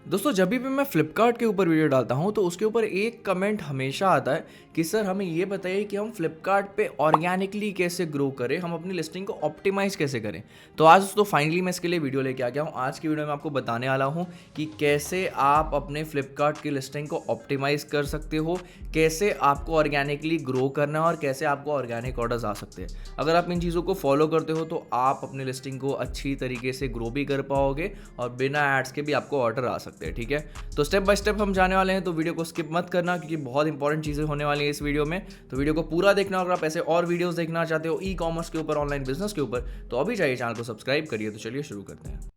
दोस्तों जब भी मैं फ्लिपकार्ट के ऊपर वीडियो डालता हूँ तो उसके ऊपर एक कमेंट हमेशा आता है कि सर हमें ये बताइए कि हम फ्लिपकार्ट पे ऑर्गेनिकली कैसे ग्रो करें, हम अपनी लिस्टिंग को ऑप्टिमाइज़ कैसे करें। तो आज दोस्तों फाइनली मैं इसके लिए वीडियो लेके आ गया हूँ। आज की वीडियो में आपको बताने वाला हूँ कि कैसे आप अपने फ्लिपकार्ट की लिस्टिंग को ऑप्टिमाइज़ कर सकते हो, कैसे आपको ऑर्गेनिकली ग्रो करना है और कैसे आपको ऑर्गेनिक ऑर्डर्स आ सकते हैं। अगर आप इन चीज़ों को फॉलो करते हो तो आप अपनी लिस्टिंग को अच्छी तरीके से ग्रो भी कर पाओगे और बिना एड्स के भी आपको ऑर्डर आ सकते हैं। ठीक है, तो स्टेप बाय स्टेप हम जाने वाले हैं, तो वीडियो को स्किप मत करना क्योंकि बहुत इंपॉर्टेंट चीज़ें होने वाली हैं इस वीडियो में। तो वीडियो को पूरा देखना। अगर आप ऐसे और वीडियोस देखना चाहते हो ई कॉमर्स के ऊपर, ऑनलाइन बिजनेस के ऊपर, तो अभी जाइए चैनल को सब्सक्राइब करिए। तो चलिए शुरू करते हैं।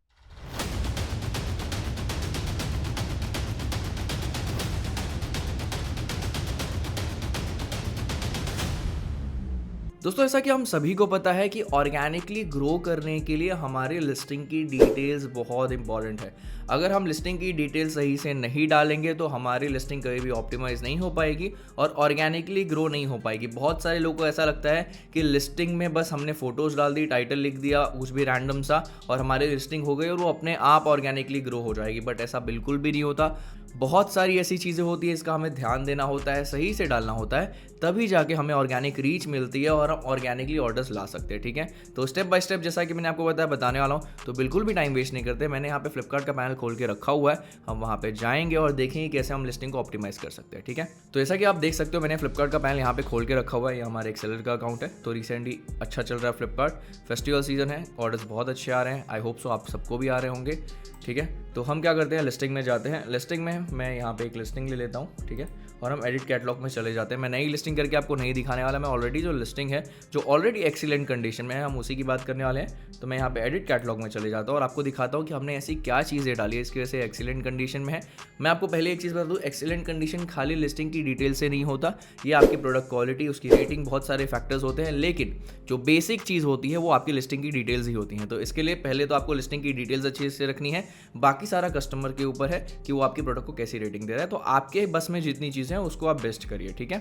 दोस्तों ऐसा कि हम सभी को पता है कि ऑर्गेनिकली ग्रो करने के लिए हमारी लिस्टिंग की डिटेल्स बहुत इंपॉर्टेंट है। अगर हम लिस्टिंग की डिटेल्स सही से नहीं डालेंगे तो हमारी लिस्टिंग कभी भी ऑप्टिमाइज नहीं हो पाएगी और ऑर्गेनिकली ग्रो नहीं हो पाएगी। बहुत सारे लोगों को ऐसा लगता है कि लिस्टिंग में बस हमने फोटोज़ डाल दी, टाइटल लिख दिया, कुछ भी रैंडम सा, और हमारी लिस्टिंग हो गई और वो अपने आप ऑर्गेनिकली ग्रो हो जाएगी। बट ऐसा बिल्कुल भी नहीं होता। बहुत सारी ऐसी चीज़ें होती है, इसका हमें ध्यान देना होता है, सही से डालना होता है, तभी जाके हमें ऑर्गेनिक रीच मिलती है और हम ऑर्गेनिकली ऑर्डर्स ला सकते हैं। ठीक है, तो स्टेप बाय स्टेप जैसा कि मैंने आपको बताने वाला हूँ, तो बिल्कुल भी टाइम वेस्ट नहीं करते। मैंने यहाँ पे फ्लिपकार्ट का पैनल खोल के रखा हुआ है, हम वहाँ पे जाएंगे और देखेंगे कैसे हम लिस्टिंग को ऑप्टिमाइज कर सकते हैं। ठीक है, तो जैसा कि आप देख सकते हो मैंने फ्लिपकार्ट का पैनल यहाँ पे खोल के रखा हुआ है। ये हमारे एक सेलर का अकाउंट है। तो रिसेंटली अच्छा चल रहा है फ्लिपकार्ट, फेस्टिवल सीजन है, ऑर्डर्स बहुत अच्छे आ रहे हैं। आई होप सो आप सबको भी आ रहे होंगे। ठीक है, तो हम क्या करते हैं, लिस्टिंग में जाते हैं। लिस्टिंग में मैं यहाँ पे एक लिस्टिंग ले लेता हूँ। ठीक है, और हम एडिट कैटलॉग में चले जाते हैं। मैं नई लिस्टिंग करके आपको नहीं दिखाने वाला, मैं ऑलरेडी जो लिस्टिंग है जो ऑलरेडी एक्सीलेंट कंडीशन में है, हम उसी की बात करने वाले हैं। तो मैं यहाँ पे एडिट कैटलॉग में चले जाता हूँ और आपको दिखाता हूँ कि हमने ऐसी क्या चीज़ें डाली है इसकी वजह से एक्सीलेंट कंडीशन में है। मैं आपको पहले एक चीज़ बता दूँ, एक्सीलेंट कंडीशन खाली लिस्टिंग की डिटेल से नहीं होता, ये आपकी प्रोडक्ट क्वालिटी, उसकी रेटिंग, बहुत सारे फैक्टर्स होते हैं, लेकिन जो बेसिक चीज़ होती है वो आपकी लिस्टिंग की डिटेल्स ही होती हैं। तो इसके लिए पहले तो आपको लिस्टिंग की डिटेल्स अच्छे से रखनी है, बाकी सारा कस्टमर के ऊपर है कि वो आपकी प्रोडक्ट को कैसी रेटिंग दे रहा है। तो आपके बस में जितनी चीज़ें हैं उसको आप बेस्ट करिए। ठीक है,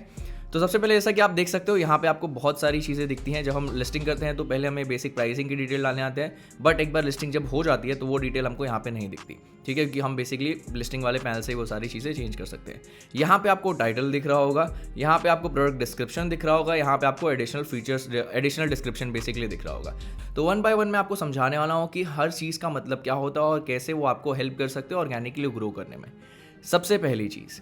तो सबसे पहले जैसा कि आप देख सकते हो यहाँ पे आपको बहुत सारी चीज़ें दिखती हैं। जब हम लिस्टिंग करते हैं तो पहले हमें बेसिक प्राइसिंग की डिटेल डालने आते हैं, बट एक बार लिस्टिंग जब हो जाती है तो वो डिटेल हमको यहाँ पे नहीं दिखती। ठीक है, क्योंकि हम बेसिकली लिस्टिंग वाले पैनल से वो सारी चीज़ें चेंज कर सकते हैं। यहाँ पे आपको टाइटल दिख रहा होगा, यहाँ पे आपको प्रोडक्ट डिस्क्रिप्शन दिख रहा होगा, यहाँ पे आपको additional features, additional description basically दिख रहा होगा। तो वन बाय वन मैं आपको समझाने वाला हूँ कि हर चीज़ का मतलब क्या होता है और कैसे वो आपको हेल्प कर सकते हैं ऑर्गेनिकली ग्रो करने में। सबसे पहली चीज़,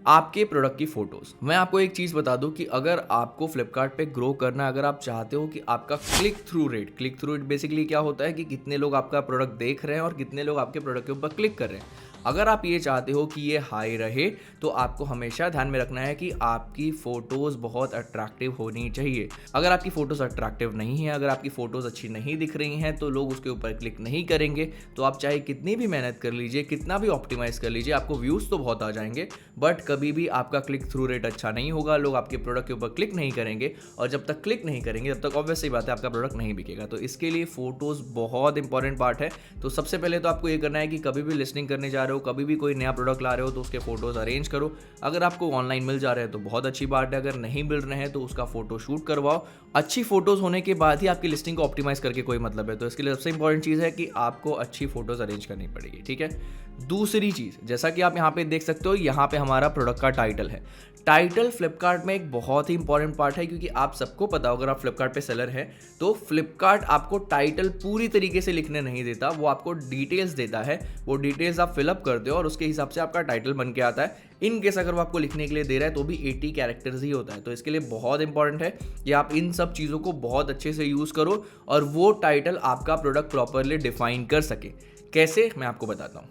आपके प्रोडक्ट की फ़ोटोज़। मैं आपको एक चीज़ बता दूं कि अगर आपको फ्लिपकार्ट पे ग्रो करना है, अगर आप चाहते हो कि आपका क्लिक थ्रू रेट बेसिकली क्या होता है कि कितने लोग आपका प्रोडक्ट देख रहे हैं और कितने लोग आपके प्रोडक्ट के ऊपर क्लिक कर रहे हैं, अगर आप ये चाहते हो कि ये हाई रहे तो आपको हमेशा ध्यान में रखना है कि आपकी फ़ोटोज़ बहुत अट्रैक्टिव होनी चाहिए। अगर आपकी फ़ोटोज़ अट्रैक्टिव नहीं है, अगर आपकी फ़ोटोज़ अच्छी नहीं दिख रही हैं, तो लोग उसके ऊपर क्लिक नहीं करेंगे। तो आप चाहे कितनी भी मेहनत कर लीजिए, कितना भी ऑप्टिमाइज़ कर लीजिए, आपको व्यूज़ तो बहुत आ जाएंगे, बट कभी भी आपका क्लिक थ्रू रेट अच्छा नहीं होगा। लोग आपके प्रोडक्ट के ऊपर क्लिक नहीं करेंगे और जब तक क्लिक नहीं करेंगे तब तक ऑब्वियस सी बात है आपका प्रोडक्ट नहीं बिकेगा। तो इसके लिए फ़ोटोज़ बहुत इंपॉर्टेंट पार्ट है। तो सबसे पहले तो आपको ये करना है कि कभी भी लिस्टिंग करने जा रहे हो, कभी भी कोई नया प्रोडक्ट ला रहे हो, तो उसके फोटोज़ अरेंज करो। अगर आपको ऑनलाइन मिल जा रहे हैं तो बहुत अच्छी बात है, अगर नहीं मिल रहे हैं तो उसका फोटो शूट करवाओ। अच्छी फोटोज़ होने के बाद ही आपकी लिस्टिंग को ऑप्टिमाइज़ करके कोई मतलब है। तो इसके लिए सबसे इंपॉर्टेंट चीज़ है कि आपको अच्छी फोटोज़ अरेंज करनी पड़ेगी। ठीक है, दूसरी चीज़, जैसा कि आप यहाँ पे देख सकते हो, यहाँ पे हमारा प्रोडक्ट का टाइटल है। टाइटल फ्लिपकार्ट में एक बहुत ही इंपॉर्टेंट पार्ट है, क्योंकि आप सबको पता हो, अगर आप फ्लिपकार्ट पे सेलर हैं तो फ्लिपकार्ट आपको टाइटल पूरी तरीके से लिखने नहीं देता, वो आपको डिटेल्स देता है। वो डिटेल्स आप फिलअप करते हो और उसके हिसाब से आपका टाइटल बन के आता है। इन केस अगर वो आपको लिखने के लिए दे रहा है तो भी 80 कैरेक्टर्स ही होता है। तो इसके लिए बहुत इंपॉर्टेंट है कि आप इन सब चीज़ों को बहुत अच्छे से यूज़ करो और वो टाइटल आपका प्रोडक्ट प्रॉपरली डिफाइन कर सके। कैसे, मैं आपको बताता हूँ।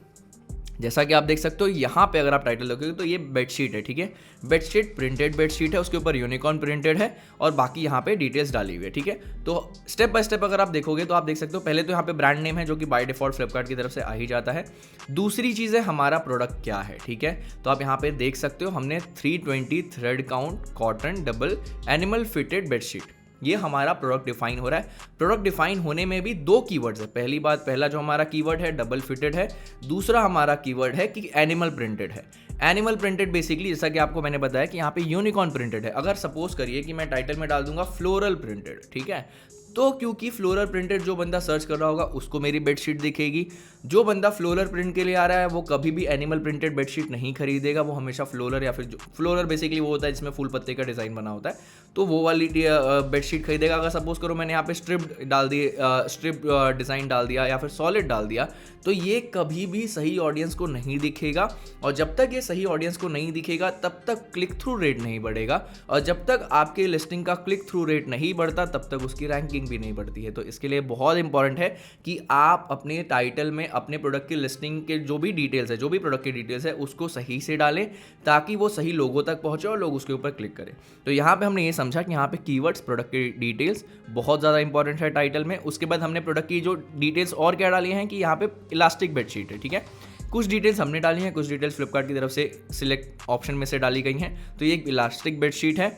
जैसा कि आप देख सकते हो यहाँ पे अगर आप टाइटल देखोगे तो ये बेडशीट है। ठीक है, बेडशीट प्रिंटेड बेडशीट है, उसके ऊपर यूनिकॉर्न प्रिंटेड है और बाकी यहाँ पे डिटेल्स डाली हुई है। ठीक है, तो स्टेप बाय स्टेप अगर आप देखोगे तो आप देख सकते हो, पहले तो यहाँ पे ब्रांड नेम है जो कि बाय डिफॉल्ट फ्लिपकार्ट की तरफ से आ ही जाता है। दूसरी चीज़ है हमारा प्रोडक्ट क्या है। ठीक है, तो आप यहाँ पे देख सकते हो हमने 320 thread count cotton double animal fitted bedsheet, ये हमारा प्रोडक्ट डिफाइन हो रहा है। प्रोडक्ट डिफाइन होने में भी दो कीवर्ड्स है। पहला जो हमारा कीवर्ड है डबल फिटेड है, दूसरा हमारा कीवर्ड है कि एनिमल प्रिंटेड है। एनिमल प्रिंटेड बेसिकली जैसा कि आपको मैंने बताया कि यहाँ पे यूनिकॉर्न प्रिंटेड है। अगर सपोज करिए कि मैं टाइटल में डाल दूंगा फ्लोरल प्रिंटेड, ठीक है, तो क्योंकि फ्लोरल प्रिंटेड जो बंदा सर्च कर रहा होगा उसको मेरी बेडशीट दिखेगी, जो बंदा फ्लोरल प्रिंट के लिए आ रहा है वो कभी भी एनिमल प्रिंटेड बेडशीट नहीं खरीदेगा, वो हमेशा फ्लोरल या फिर जो फ्लोरल बेसिकली वो होता है जिसमें फूल पत्ते का डिज़ाइन बना होता है, तो वो वाली बेडशीट खरीदेगा। अगर सपोज करो मैंने यहाँ पे स्ट्रिप डिज़ाइन डाल दिया या फिर सॉलिड डाल दिया, तो ये कभी भी सही ऑडियंस को नहीं दिखेगा, और जब तक ये सही ऑडियंस को नहीं दिखेगा तब तक क्लिक थ्रू रेट नहीं बढ़ेगा, और जब तक आपके लिस्टिंग का क्लिक थ्रू रेट नहीं बढ़ता तब तक उसकी रैंकिंग भी नहीं बढ़ती है। तो इसके लिए बहुत इंपॉर्टेंट है कि आप अपने टाइटल में अपने प्रोडक्ट की लिस्टिंग के जो भी डिटेल्स है, जो भी प्रोडक्ट की डिटेल्स है उसको सही से डालें ताकि वो सही लोगों तक पहुंचे और लोग उसके ऊपर क्लिक करें। तो यहाँ पे हमने ये समझा कि यहाँ पे कीवर्ड्स, प्रोडक्ट की डिटेल्स बहुत ज़्यादा इंपॉर्टेंट है टाइटल में। उसके बाद हमने प्रोडक्ट की जो डिटेल्स और क्या डाली हैं कि यहाँ पे इलास्टिक बेडशीट है, ठीक है। कुछ डिटेल्स हमने डाली हैं, कुछ डिटेल्स फ्लिपकार्ट की तरफ से सिलेक्ट ऑप्शन में से डाली गई हैं। तो ये एक इलास्टिक बेडशीट है,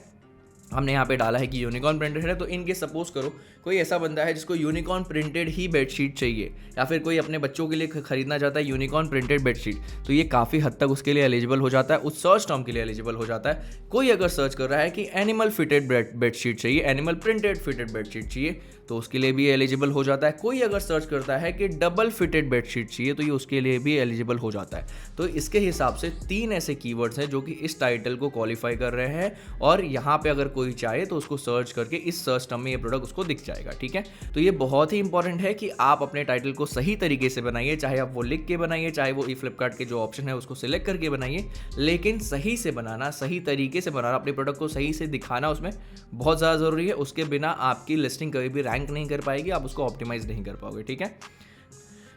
हमने यहाँ पे डाला है कि यूनिकॉर्न प्रिंटेड है। तो इनके सपोज करो कोई ऐसा बंदा है जिसको यूनिकॉर्न प्रिंटेड ही बेडशीट चाहिए, या फिर कोई अपने बच्चों के लिए खरीदना चाहता है यूनिकॉर्न प्रिंटेड बेडशीट, तो ये काफ़ी हद तक उसके लिए एलिजिबल हो जाता है, उस सर्च टर्म के लिए एलिजिबल हो जाता है। कोई अगर सर्च कर रहा है कि एनिमल फिटेड बेडशीट चाहिए, एनिमल प्रिंटेड फिटेड बेडशीट चाहिए, तो उसके लिए भी एलिजिबल हो जाता है। कोई अगर सर्च करता है कि डबल फिटेड बेडशीट चाहिए, तो ये उसके लिए भी एलिजिबल हो जाता है। तो इसके हिसाब से 3 ऐसे कीवर्ड्स हैं जो कि इस टाइटल को क्वालिफाई कर रहे हैं, और यहाँ पे अगर कोई चाहे तो उसको सर्च करके इस सर्च टर्म में ये प्रोडक्ट उसको दिख जाएगा, ठीक है। तो ये बहुत ही इंपॉर्टेंट है कि आप अपने टाइटल को सही तरीके से बनाइए, चाहे आप वो लिख के बनाइए, चाहे वो फ्लिपकार्ट के जो ऑप्शन है उसको सिलेक्ट करके बनाइए, लेकिन सही से बनाना, सही तरीके से बनाना, अपने प्रोडक्ट को सही से दिखाना उसमें बहुत ज़्यादा ज़रूरी है। उसके बिना आपकी लिस्टिंग कभी भी रैंक नहीं कर पाएगी, आप उसको ऑप्टिमाइज नहीं कर पाओगे, ठीक है।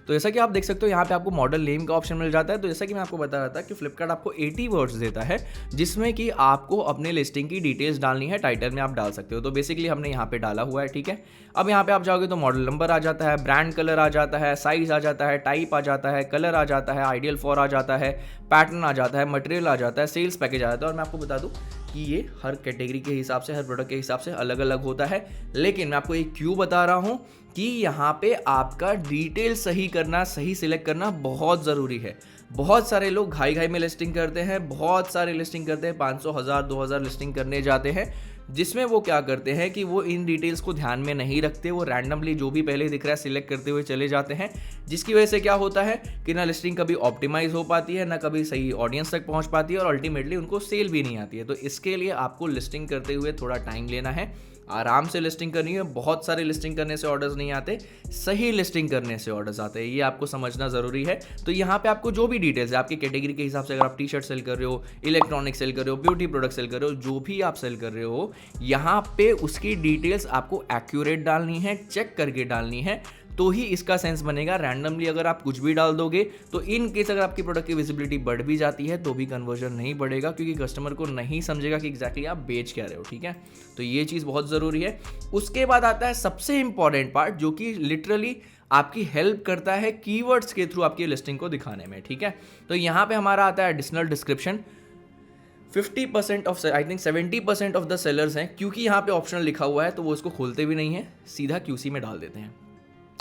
तो जैसा कि आप देख सकते हो यहाँ पे आपको मॉडल नेम का ऑप्शन मिल जाता है। तो जैसा कि मैं आपको बता रहा था कि फ्लिपकार्ट आपको 80 वर्ड्स देता है जिसमें कि आपको अपने लिस्टिंग की डिटेल्स डालनी है, टाइटल में आप डाल सकते हो। तो बेसिकली हमने यहाँ पे डाला हुआ है, ठीक है। अब यहाँ पे आप जाओगे तो मॉडल नंबर आ जाता है, ब्रांड कलर आ जाता है, साइज आ जाता है, टाइप आ जाता है, कलर आ जाता है, आइडियल फॉर आ जाता है, पैटर्न आ जाता है, मटेरियल आ जाता है, सेल्स पैकेज आ जाता है। और मैं आपको बता दूँ कि ये हर कैटेगरी के हिसाब से, हर प्रोडक्ट के हिसाब से अलग अलग होता है, लेकिन मैं आपको ये क्यों बता रहा हूँ कि यहाँ पे आपका डिटेल सही करना, सही सिलेक्ट करना बहुत ज़रूरी है। बहुत सारे लोग घाई घाई में लिस्टिंग करते हैं, बहुत सारे लिस्टिंग करते हैं, 500, 1000, 2000 लिस्टिंग करने जाते हैं, जिसमें वो क्या करते हैं कि वो इन डिटेल्स को ध्यान में नहीं रखते, वो रैंडमली जो भी पहले दिख रहा है सिलेक्ट करते हुए चले जाते हैं, जिसकी वजह से क्या होता है कि ना लिस्टिंग कभी ऑप्टिमाइज हो पाती है, ना कभी सही ऑडियंस तक पहुंच पाती है, और अल्टीमेटली उनको सेल भी नहीं आती है। तो इसके लिए आपको लिस्टिंग करते हुए थोड़ा टाइम लेना है, आराम से लिस्टिंग करनी है। बहुत सारे लिस्टिंग करने से ऑर्डर्स नहीं आते, सही लिस्टिंग करने से ऑर्डर्स आते हैं, ये आपको समझना ज़रूरी है। तो यहाँ पे आपको जो भी डिटेल्स है आपकी कैटेगरी के हिसाब से, अगर आप टी शर्ट सेल कर रहे हो, इलेक्ट्रॉनिक सेल कर रहे हो, ब्यूटी प्रोडक्ट सेल कर रहे हो, जो भी आप सेल कर रहे हो, यहाँ पे उसकी डिटेल्स आपको एक्यूरेट डालनी है, चेक करके डालनी है, तो ही इसका सेंस बनेगा। रैंडमली अगर आप कुछ भी डाल दोगे तो इन केस अगर आपकी प्रोडक्ट की विजिबिलिटी बढ़ भी जाती है तो भी कन्वर्जन नहीं बढ़ेगा, क्योंकि कस्टमर को नहीं समझेगा कि एग्जैक्टली आप बेच क्या रहे हो, ठीक है। तो ये चीज़ बहुत ज़रूरी है। उसके बाद आता है सबसे इंपॉर्टेंट पार्ट, जो कि लिटरली आपकी हेल्प करता है कीवर्ड्स के थ्रू आपकी लिस्टिंग को दिखाने में, ठीक है। तो यहाँ पे हमारा आता है additional description. 50% of, I think 70% of the sellers हैं, क्योंकि यहाँ पे ऑप्शनल लिखा हुआ है तो वो इसको खोलते भी नहीं है, सीधा क्यूसी में डाल देते हैं,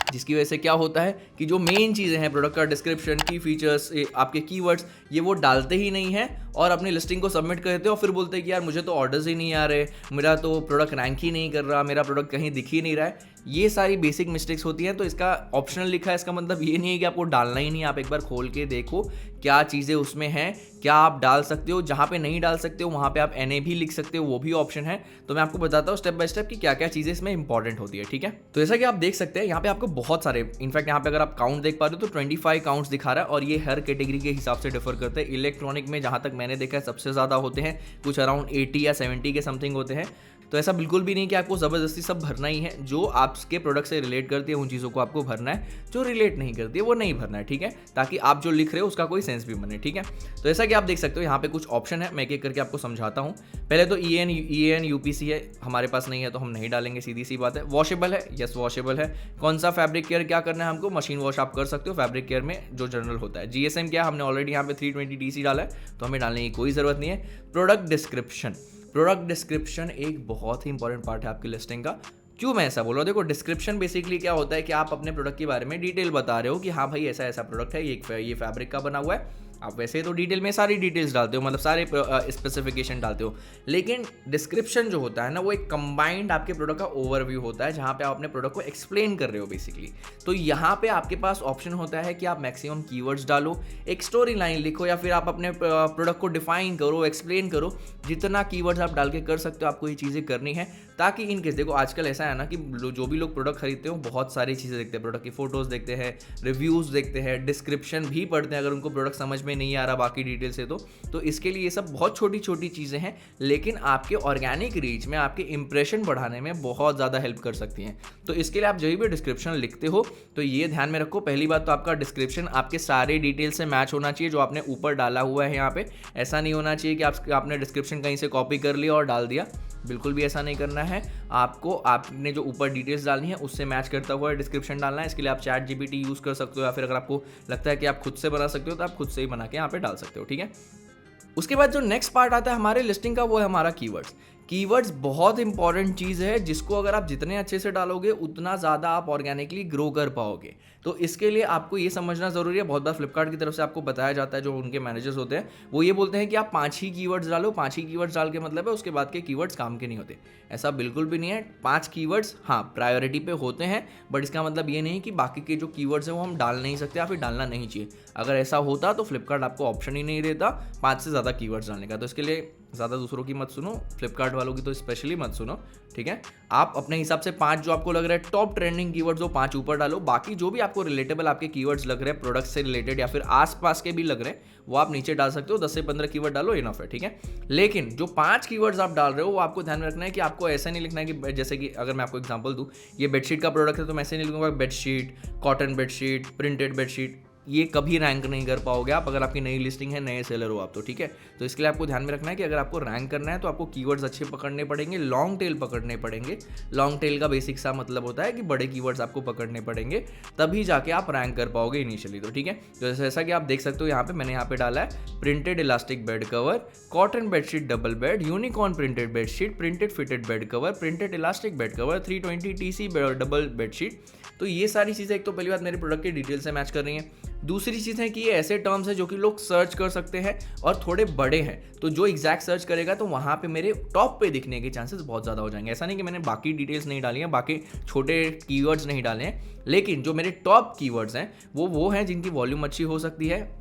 जिसकी वजह से क्या होता है कि जो मेन चीज़ें हैं, प्रोडक्ट का डिस्क्रिप्शन, की फीचर्स, आपके कीवर्ड्स, ये वो डालते ही नहीं है और अपनी लिस्टिंग को सबमिट कर देते हैं, और फिर बोलते हैं कि यार मुझे तो ऑर्डर्स ही नहीं आ रहे, मेरा तो प्रोडक्ट रैंक ही नहीं कर रहा, मेरा प्रोडक्ट कहीं दिख ही नहीं रहा है। ये सारी बेसिक मिस्टेक्स होती हैं। तो इसका ऑप्शनल लिखा है, इसका मतलब ये नहीं है कि आपको डालना ही नहीं, आप एक बार खोल के देखो क्या चीज़ें उसमें हैं, क्या आप डाल सकते हो, जहाँ पे नहीं डाल सकते हो वहाँ पे आप NA भी लिख सकते हो, वो भी ऑप्शन है। तो मैं आपको बताता हूँ स्टेप बाय स्टेप कि क्या क्या चीज़ें इसमें इंपॉर्टेंट होती है, ठीक है। तो जैसा कि आप देख सकते हैं यहाँ पे आपको बहुत सारे, इनफैक्ट यहाँ पे अगर आप काउंट देख पा रहे हो तो 25 काउंट्स दिखा रहा है, और ये हर कैटेगरी के हिसाब से डिफर करते हैं। इलेक्ट्रॉनिक में जहाँ तक मैंने देखा है सबसे ज़्यादा होते हैं, कुछ अराउंड 80 या 70 के समथिंग होते हैं। तो ऐसा बिल्कुल भी नहीं कि आपको ज़बरदस्ती सब भरना ही है, जो आपके प्रोडक्ट से रिलेट करती है उन चीज़ों को आपको भरना है, जो रिलेट नहीं करती है वो नहीं भरना है, ठीक है, ताकि आप जो लिख रहे हो उसका कोई सेंस भी बने, ठीक है। तो जैसा कि आप देख सकते हो यहाँ पे कुछ ऑप्शन है, मैं एक एक करके आपको समझाता हूँ। पहले तो EN UPC है, हमारे पास नहीं है तो हम नहीं डालेंगे, सीधी सी बात है। वॉशेबल है, यस वॉशेबल है। कौन सा फैब्रिक केयर क्या करना है हमको, मशीन वॉश आप कर सकते हो फैब्रिक केयर में जो जनरल होता है। GSM क्या, हमने ऑलरेडी यहाँ पे 320 TC डाला है तो हमें डालने की कोई ज़रूरत नहीं है। प्रोडक्ट डिस्क्रिप्शन, प्रोडक्ट डिस्क्रिप्शन एक बहुत ही इंपॉर्टेंट पार्ट है आपकी लिस्टिंग का। क्यों मैं ऐसा बोल रहा हूँ, देखो डिस्क्रिप्शन बेसिकली क्या होता है कि आप अपने प्रोडक्ट के बारे में डिटेल बता रहे हो कि हाँ भाई ऐसा ऐसा प्रोडक्ट है, ये फैब्रिक का बना हुआ है, आप वैसे तो डिटेल में सारी डिटेल्स डालते हो, मतलब सारे स्पेसिफिकेशन डालते हो, लेकिन डिस्क्रिप्शन जो होता है ना वो एक कंबाइंड आपके प्रोडक्ट का ओवरव्यू होता है जहाँ पे आप अपने प्रोडक्ट को एक्सप्लेन कर रहे हो बेसिकली। तो यहाँ पे आपके पास ऑप्शन होता है कि आप मैक्सिमम कीवर्ड्स डालो, एक स्टोरी लाइन लिखो, या फिर आप अपने प्रोडक्ट को डिफाइन करो, एक्सप्लेन करो। जितना कीवर्ड्स आप डाल के कर सकते हो आपको ये चीज़ें करनी है, ताकि इन केस देखो आजकल ऐसा है ना कि जो भी लोग प्रोडक्ट खरीदते हो बहुत सारी चीज़ें देखते हैं, प्रोडक्ट की फोटोज़ देखते हैं, रिव्यूज़ देखते हैं, डिस्क्रिप्शन भी पढ़ते हैं अगर उनको प्रोडक्ट समझ में नहीं आ रहा बाकी डिटेल से। तो इसके लिए ये सब बहुत छोटी छोटी चीज़ें हैं, लेकिन आपके ऑर्गेनिक रीच में, आपके इंप्रेशन बढ़ाने में बहुत ज़्यादा हेल्प कर सकती हैं। तो इसके लिए आप जब भी डिस्क्रिप्शन लिखते हो तो ये ध्यान में रखो, पहली बात तो आपका डिस्क्रिप्शन आपके सारे डिटेल से मैच होना चाहिए जो आपने ऊपर डाला हुआ है। यहाँ पे ऐसा नहीं होना चाहिए कि आपने डिस्क्रिप्शन कहीं से कॉपी कर लिया और डाल दिया, बिल्कुल भी ऐसा नहीं करना है। आपको आपने जो ऊपर डिटेल्स डालनी है उससे मैच करता हुआ डिस्क्रिप्शन डालना है। इसके लिए आप चैट जीपीटी यूज़ कर सकते हो, या फिर अगर आपको लगता है कि आप खुद से बना सकते हो तो आप खुद से ही बना के यहाँ पे डाल सकते हो, ठीक है। उसके बाद जो नेक्स्ट पार्ट आता है हमारे लिस्टिंग का, वो है हमारा कीवर्ड्स। कीवर्ड्स बहुत इंपॉर्टेंट चीज़ है जिसको अगर आप जितने अच्छे से डालोगे उतना ज़्यादा आप ऑर्गेनिकली ग्रो कर पाओगे। तो इसके लिए आपको ये समझना ज़रूरी है, बहुत बार फ्लिपकार्ट की तरफ से आपको बताया जाता है, जो उनके मैनेजर्स होते हैं वो ये बोलते हैं कि आप 5 ही कीवर्ड्स डालो। 5 ही कीवर्ड्स डाल के मतलब है उसके बाद के कीवर्ड्स काम के नहीं होते। ऐसा बिल्कुल भी नहीं है। 5 कीवर्ड्स हाँ प्रायोरिटी पे होते हैं, बट इसका मतलब ये नहीं कि बाकी के जो कीवर्ड्स हैं वो हम डाल नहीं सकते या फिर डालना नहीं चाहिए। अगर ऐसा होता तो फ्लिपकार्ट आपको ऑप्शन ही नहीं देता 5 से ज़्यादा कीवर्ड्स डालने का। तो इसके लिए ज़्यादा दूसरों की मत सुनो, फ्लिपकार्ट वालों की तो स्पेशली मत सुनो, ठीक है। आप अपने हिसाब से 5 जो आपको लग रहा है टॉप ट्रेंडिंग कीवर्ड्स वो 5 ऊपर डालो। बाकी जो भी आपको रिलेटेबल आपके कीवर्ड्स लग रहे हैं प्रोडक्ट से रिलेटेड या फिर आसपास के भी लग रहे हैं वो आप नीचे डाल सकते हो। 10 से 15 कीवर्ड डालो, इनफ है, ठीक है। लेकिन जो 5 कीवर्ड्स आप डाल रहे हो वो आपको ध्यान में रखना है कि आपको ऐसा नहीं लिखना है कि जैसे कि अगर मैं आपको एग्जांपल दूं, ये बेडशीट का प्रोडक्ट है तो मैं ऐसे नहीं लिखूंगा bedsheet, cotton bedsheet, printed bedsheet. ये कभी रैंक नहीं कर पाओगे आप अगर आपकी नई लिस्टिंग है, नए सेलर हो आप तो, ठीक है। तो इसके लिए आपको ध्यान में रखना है कि अगर आपको रैंक करना है तो आपको कीवर्ड्स अच्छे पकड़ने पड़ेंगे, लॉन्ग टेल पकड़ने पड़ेंगे। लॉन्ग टेल का बेसिक सा मतलब होता है कि बड़े कीवर्ड्स आपको पकड़ने पड़ेंगे, तभी जाके आप रैंक कर पाओगे इनिशियली, तो ठीक है। तो जैसा कि आप देख सकते हो यहाँ पे मैंने यहाँ पे डाला है printed elastic bed cover, cotton bedsheet double bed, unicorn printed bedsheet, printed fitted bed cover, printed elastic bed cover, 320 TC double bedsheet. तो ये सारी चीज़ें एक तो पहली बात मेरे प्रोडक्ट की डिटेल से मैच कर रही हैं। दूसरी चीज़ है कि ये ऐसे टर्म्स हैं जो कि लोग सर्च कर सकते हैं और थोड़े बड़े हैं, तो जो एग्जैक्ट सर्च करेगा तो वहाँ पे मेरे टॉप पे दिखने के चांसेस बहुत ज़्यादा हो जाएंगे। ऐसा नहीं कि मैंने बाकी डिटेल्स नहीं डाली हैं, बाकी छोटे कीवर्ड्स नहीं डाले हैं, लेकिन जो मेरे टॉप कीवर्ड्स हैं वो हैं जिनकी वॉल्यूम अच्छी हो सकती है,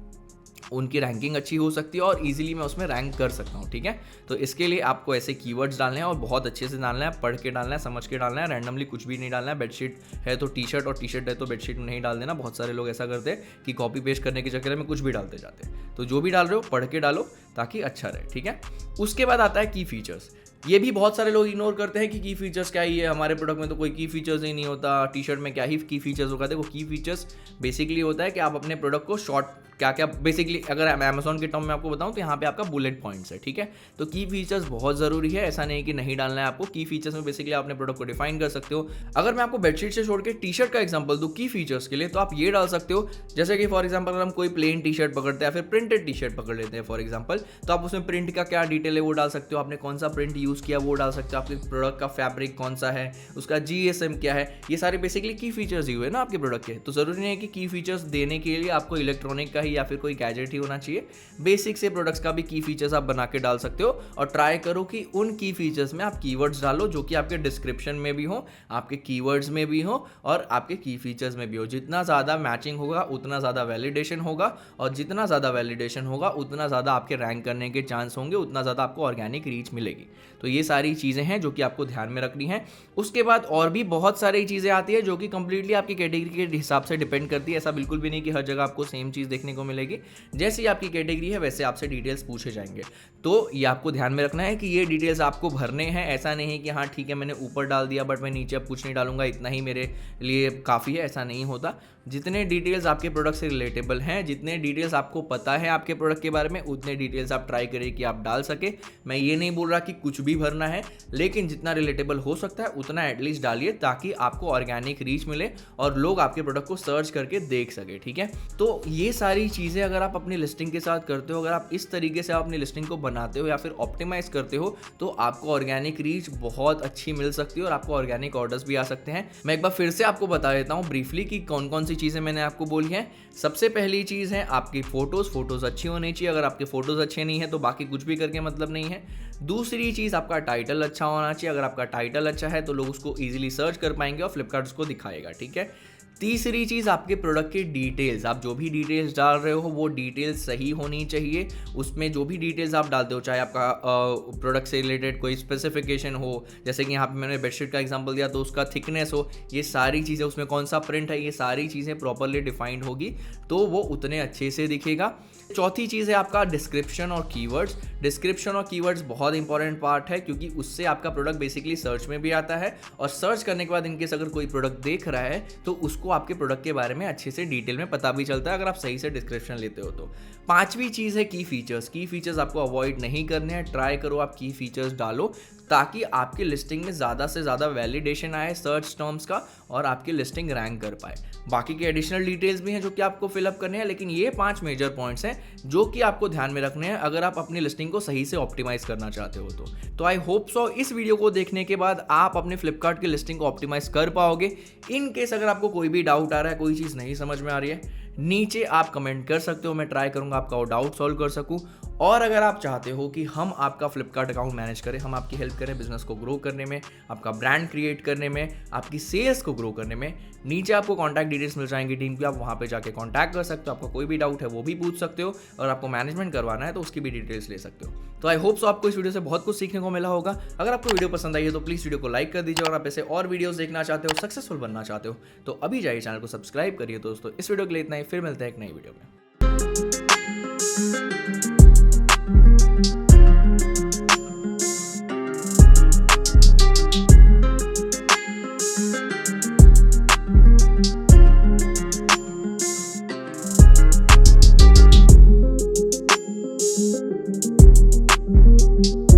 उनकी रैंकिंग अच्छी हो सकती है और इजीली मैं उसमें रैंक कर सकता हूँ, ठीक है। तो इसके लिए आपको ऐसे कीवर्ड्स डालने हैं और बहुत अच्छे से डालना है, पढ़ के डालना है, समझ के डालना है, रैंडमली कुछ भी नहीं डालना है। बेडशीट है तो टी-शर्ट और टी-शर्ट है तो बेडशीट में नहीं डाल देना। बहुत सारे लोग ऐसा करते हैं कि कॉपी पेस्ट करने के चक्कर में कुछ भी डालते जाते हैं। तो जो भी डाल रहे हो पढ़ के डालो ताकि अच्छा रहे, ठीक है। उसके बाद आता है की फीचर्स। ये भी बहुत सारे लोग इग्नोर करते हैं कि की फीचर्स क्या ही है, हमारे प्रोडक्ट में तो कोई की फीचर्स ही नहीं होता, टी-शर्ट में क्या ही की फीचर्स होगा। देखो की फीचर्स बेसिकली होता है कि आप अपने प्रोडक्ट को शॉर्ट क्या क्या बेसिकली अगर अमेजोन के टर्म में आपको बताऊं तो यहाँ पे आपका बुलेट पॉइंट्स है, ठीक है। तो की फीचर्स बहुत ज़रूरी है, ऐसा नहीं कि नहीं डालना है आपको। की फीचर्स में बेसिकली आप अपने प्रोडक्ट को डिफाइन कर सकते हो। अगर मैं आपको बेडशीट से छोड़ के टी-शर्ट का एग्जांपल दूं की फीचर्स के लिए, तो आप ये डाल सकते हो जैसे कि फॉर एग्जांपल अगर हम कोई प्लेन टी-शर्ट पकड़ते हैं या फिर प्रिंटेड टी-शर्ट पकड़ लेते हैं फॉर एग्जांपल, तो आप उसमें प्रिंट का क्या डिटेल है वो डाल सकते हो, आपने कौन सा प्रिंट यूज़ किया वो डाल सकते हो, आपके प्रोडक्ट का फैब्रिक कौन सा है, उसका GSM क्या है। ये सारे बेसिकली की फीचर्स ही हुए ना आपके प्रोडक्ट के। तो ज़रूरी नहीं है कि की फीचर्स देने के लिए आपको इलेक्ट्रॉनिक का ही या फिर कोई गैजेट ही होना चाहिए। बेसिक से प्रोडक्ट्स का भी की फीचर्स आप बना के डाल सकते हो और ट्राई करो कि उन की फीचर्स में आप कीवर्ड्स डालो जो कि आपके डिस्क्रिप्शन में भी हो, आपके कीवर्ड्स में भी हो और आपके की फीचर्स में भी हो। जितना ज़्यादा मैचिंग होगा उतना ज़्यादा वैलिडेशन होगा और जितना ज़्यादा वैलिडेशन होगा उतना ज़्यादा आपके रैंक करने के चांस होंगे, उतना ज़्यादा आपको ऑर्गेनिक रीच मिलेगी। तो ये सारी चीज़ें हैं जो कि आपको ध्यान में रखनी है। उसके बाद और भी बहुत सारी चीज़ें आती है जो कि कंप्लीटली आपकी कैटेगरी के हिसाब से डिपेंड करती है। ऐसा बिल्कुल भी नहीं कि हर जगह आपको सेम चीज़ देखने को मिलेगी। जैसी आपकी कैटेगरी है वैसे आपसे डिटेल्स पूछे जाएंगे। तो ये आपको ध्यान में रखना है कि ये डिटेल्स आपको भरने हैं। ऐसा नहीं है कि हाँ ठीक है मैंने ऊपर डाल दिया बट मैं नीचे अब कुछ नहीं डालूंगा, इतना ही मेरे लिए काफ़ी है, ऐसा नहीं होता। जितने डिटेल्स आपके प्रोडक्ट से रिलेटेबल हैं, जितने डिटेल्स आपको पता है आपके प्रोडक्ट के बारे में, उतने डिटेल्स आप ट्राई करें कि आप डाल सके। मैं ये नहीं बोल रहा कि कुछ भी भरना है, लेकिन जितना रिलेटेबल हो सकता है उतना एटलीस्ट डालिए ताकि आपको ऑर्गेनिक रीच मिले और लोग आपके प्रोडक्ट को सर्च करके देख सके। ठीक है, तो ये सारी चीज़ें अगर आप अपनी लिस्टिंग के साथ करते हो, अगर आप इस तरीके से अपनी लिस्टिंग को बनाते हो या फिर ऑप्टिमाइज करते हो, तो आपको ऑर्गेनिक रीच बहुत अच्छी मिल सकती है और आपको ऑर्गेनिक ऑर्डर्स भी आ सकते हैं। मैं एक बार फिर से आपको बता देता हूँ ब्रीफली कि कौन कौन सी चीज़ें मैंने आपको बोली हैं। सबसे पहली चीज़ है आपकी फोटोज़ अच्छी होनी चाहिए। अगर आपके फोटोज़ अच्छे नहीं है तो बाकी कुछ भी करके मतलब नहीं है। दूसरी चीज़, आपका टाइटल अच्छा होना चाहिए। अगर आपका टाइटल अच्छा है तो लोग उसको ईजिली सर्च कर पाएंगे और फ्लिपकार्ट उसको दिखाएगा। ठीक है, तीसरी चीज़, आपके प्रोडक्ट की डिटेल्स, आप जो भी डिटेल्स डाल रहे हो वो डिटेल्स सही होनी चाहिए। उसमें जो भी डिटेल्स आप डालते हो, चाहे आपका प्रोडक्ट से रिलेटेड कोई स्पेसिफिकेशन हो, जैसे कि यहाँ पे मैंने बेडशीट का एग्जांपल दिया तो उसका थिकनेस हो, ये सारी चीज़ें, उसमें कौन सा प्रिंट है, ये सारी चीज़ें प्रॉपरली डिफाइंड होगी तो वो उतने अच्छे से दिखेगा। चौथी चीज़ है आपका डिस्क्रिप्शन और कीवर्ड्स। डिस्क्रिप्शन और कीवर्ड्स बहुत इंपॉर्टेंट पार्ट है क्योंकि उससे आपका प्रोडक्ट बेसिकली सर्च में भी आता है और सर्च करने के बाद इनकेस अगर कोई प्रोडक्ट देख रहा है तो उसको आपके प्रोडक्ट के बारे में अच्छे से डिटेल में पता भी चलता है अगर आप सही से डिस्क्रिप्शन लेते हो तो। पांचवी चीज़ है की फीचर्स। की फीचर्स आपको अवॉइड नहीं करने हैं, ट्राई करो आप की फीचर्स डालो ताकि आपकी लिस्टिंग में ज़्यादा से ज़्यादा वैलिडेशन आए सर्च टर्म्स का और आपकी लिस्टिंग रैंक कर पाए। बाकी के एडिशनल डिटेल्स भी हैं जो कि आपको फिलअप करने हैं, लेकिन ये 5 मेजर पॉइंट्स हैं जो कि आपको ध्यान में रखने हैं अगर आप अपनी लिस्टिंग को सही से ऑप्टिमाइज करना चाहते हो तो आई होप सो इस वीडियो को देखने के बाद आप अपने फ्लिपकार्ट की लिस्टिंग को ऑप्टिमाइज कर पाओगे। इन केस अगर आपको कोई भी डाउट आ रहा है, कोई चीज़ नहीं समझ में आ रही है, नीचे आप कमेंट कर सकते हो, मैं ट्राई करूंगा आपका वो डाउट सॉल्व कर सकूं। और अगर आप चाहते हो कि हम आपका फ्लिपकार्ट अकाउंट मैनेज करें, हम आपकी हेल्प करें बिजनेस को ग्रो करने में, आपका ब्रांड क्रिएट करने में, आपकी सेल्स को ग्रो करने में, नीचे आपको कॉन्टैक्ट डिटेल्स मिल जाएंगी टीम की, आप वहाँ पे जाके कॉन्टैक्ट कर सकते हो। आपका कोई भी डाउट है वो भी पूछ सकते हो और आपको मैनेजमेंट करवाना है तो उसकी भी डिटेल्स ले सकते हो। तो आई होप सो आपको इस वीडियो से बहुत कुछ सीखने को मिला होगा। अगर आपको वीडियो पसंद आई है तो प्लीज़ वीडियो को लाइक कर दीजिए और आप ऐसे और वीडियोस देखना चाहते हो, सक्सेसफुल बनना चाहते हो तो अभी जाइए चैनल को सब्सक्राइब करिए। दोस्तों इस वीडियो के लिए इतना ही, फिर मिलते हैं एक नई वीडियो में।